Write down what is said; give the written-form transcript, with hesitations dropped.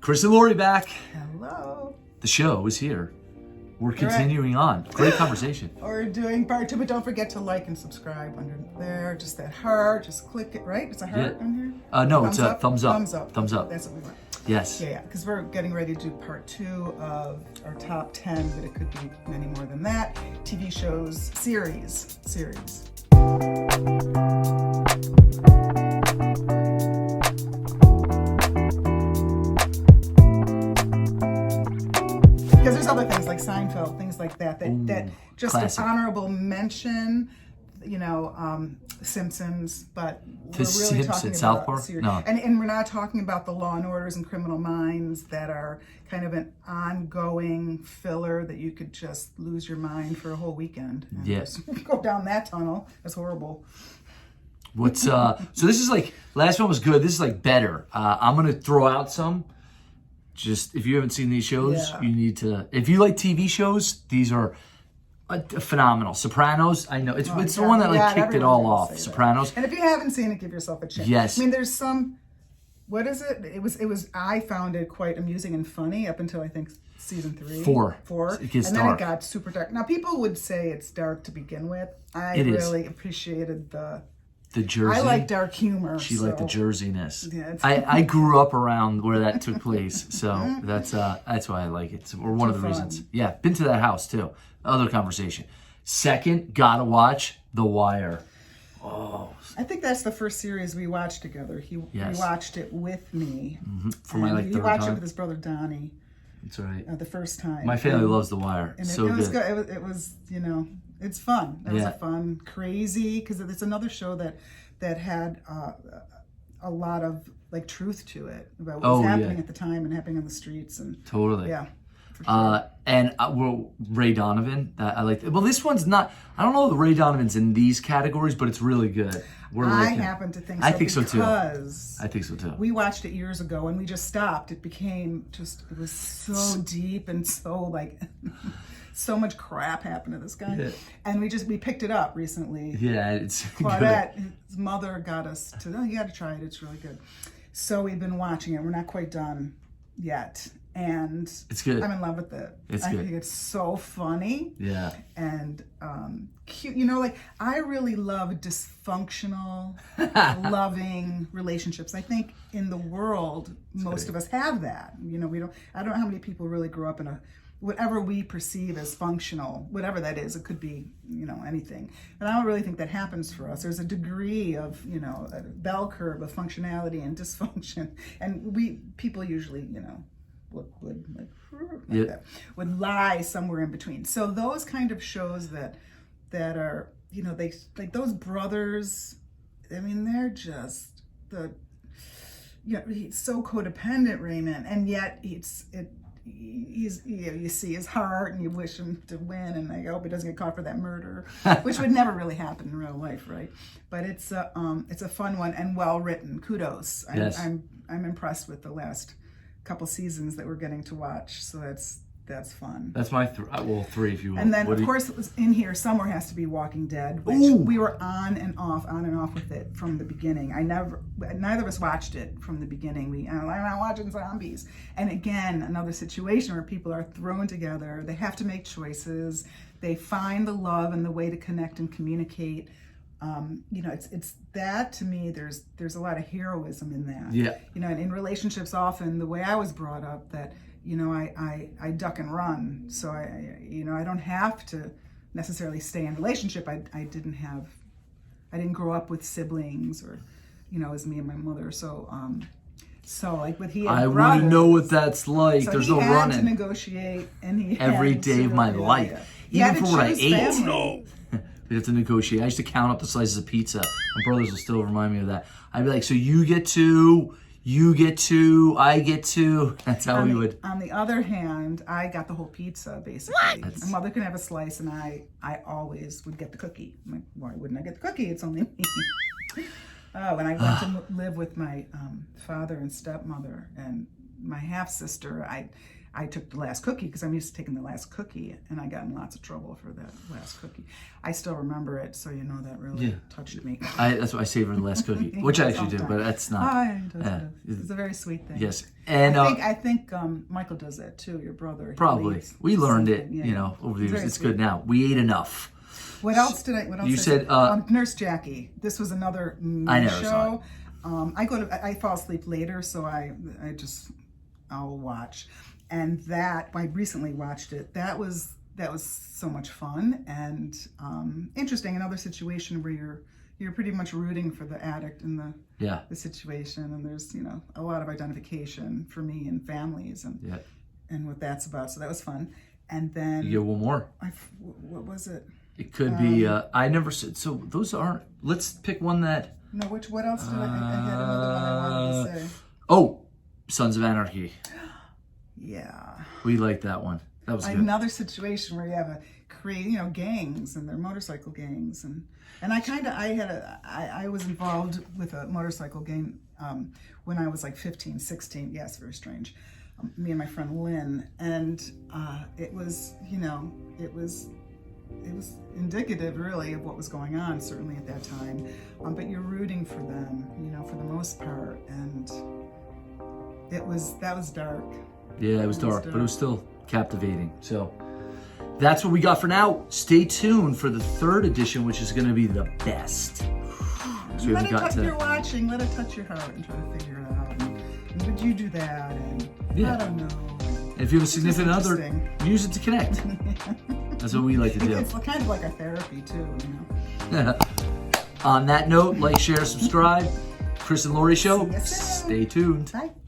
Chris and Lori back. Hello. The show is here. We're continuing on. Great conversation. We're doing part 2, but don't forget to like and subscribe under there. Just that heart. Just click it, right? It's a heart on here? No, it's a thumbs up. Thumbs up. Thumbs up. That's what we want. Yes. Yeah, because we're getting ready to do part 2 of our top 10, but it could be many more than that. TV shows, series. Because there's other things like Seinfeld, things like that just classic. an honorable mention, Simpsons, but we're really Simpsons, talking South about Park? series. No. And we're not talking about the Law and Orders and Criminal Minds that are kind of an ongoing filler that you could just lose your mind for a whole weekend. And Yes. just go down that tunnel. That's horrible. What's so this is like, last one was good. This is like better. I'm gonna throw out some. Just if you haven't seen these shows, Yeah. you need to. If you like TV shows, these are phenomenal. Sopranos, I know it's the one that like kicked it all off. Sopranos. And if you haven't seen it, give yourself a chance. Yes. I mean, there's some. What is it? It was. I found it quite amusing and funny up until I think season 3. 4. It gets and dark. then it got super dark. Now people would say it's dark to begin with. I It is. really appreciate the Jersey. I like dark humor. She liked the jerseyness. Yeah, it's- I grew up around where that took place, so that's why I like it. Or one of the fun. reasons. Yeah, been to that house too. Other conversation. Second, gotta watch The Wire. Oh, I think that's the first series we watched together. He watched it with me. for my He third watched it time. with his brother Donnie That's right. the first time. My family loves The Wire. And So it was good. good. It was, it's fun. It was Yeah. a fun, crazy, because it's another show that had a lot of like truth to it about what was happening at the time and happening on the streets and Totally. yeah. For sure. And Ray Donovan. I like. Well, this one's not. I don't know if Ray Donovan's in these categories, but it's really good. I happen to think so. I think so too. Because I think so too. we watched it years ago and we just stopped. It was so deep and so like so much crap happened to this guy. Yeah. And we picked it up recently. Yeah, it's Claudette, good. his mother got us to, you got to try it. It's really good. So we've been watching it. We're not quite done yet. And It's good. I'm in love with it. It's I good. think it's so funny Yeah. and cute. I really love dysfunctional, loving relationships. I think in the world, most of us have that. I don't know how many people really grew up in whatever we perceive as functional, whatever that is. It could be, anything. But I don't really think that happens for us. There's a degree of, a bell curve of functionality and dysfunction. And people usually, would lie somewhere in between. So those kind of shows that are, they like those brothers, I mean, they're just he's so codependent, Raymond, and yet he's you see his heart and you wish him to win, and I hope he doesn't get caught for that murder, which would never really happen in real life, right? But it's a fun one and well written. Kudos. Yes. I'm impressed with the last couple seasons that we're getting to watch, so that's fun. That's my 3 if you want. And then of course it was in here somewhere has to be Walking Dead, which we were on and off with it from the beginning. Neither of us watched it from the beginning. I'm not watching zombies. And again, another situation where people are thrown together. They have to make choices. They find the love and the way to connect and communicate. It's that to me. There's a lot of heroism in that. Yeah. And in relationships, often the way I was brought up, that I duck and run. So I don't have to necessarily stay in a relationship. I didn't grow up with siblings or, as me and my mother. So like with he and I brothers, wouldn't know what that's like. so There's he no had running. to negotiate, and he Every had day to of my really, life. he had Even to for what I choose ate. family. No. We have to negotiate. I used to count up the slices of pizza. My brothers will still remind me of that. I'd be like, so you get 2, I get 2. That's how we would. On the other hand, I got the whole pizza, basically. What? My mother could have a slice, and I always would get the cookie. I'm like, why wouldn't I get the cookie? It's only me. When I went to live with my father and stepmother, and my half sister, I took the last cookie because I'm used to taking the last cookie, and I got in lots of trouble for that last cookie. I still remember it, so that really touched me. That's why I savor the last cookie, which I actually do, but that's not. It's a very sweet thing. Yes, and I think Michael does that too. Your brother probably. We learned it, over the years. It's good now. We ate enough. What else did I? What else? You said Nurse Jackie. This was another I never show. saw it. I fall asleep later, so I'll watch. And that I recently watched it. That was so much fun and interesting. Another situation where you're pretty much rooting for the addict in the situation, and there's a lot of identification for me and families and what that's about. So that was fun. And then you get one more. What was it? It could be. I never said. So those aren't. Let's pick one that. No, what else did I had another one I wanted to say. Oh, Sons of Anarchy. Yeah. We like that one. That was good. Another situation where you have gangs, and they're motorcycle gangs, and I was involved with a motorcycle gang when I was like 15, 16. Yes, very strange. Me and my friend Lynn, and it was indicative, really, of what was going on, certainly at that time. But you're rooting for them, for the most part, and that was dark. Yeah, it was dark, but it was still captivating. So that's what we got for now. Stay tuned for the 3rd edition, which is going to be the best. So you're watching, let it touch your heart and try to figure it out. And would you do that? And I don't know. And if you have a significant other, use it to connect. That's what we like to do. It's kind of like a therapy too, On that note, like, share, subscribe. Chris and Lori Show. Stay tuned. Bye.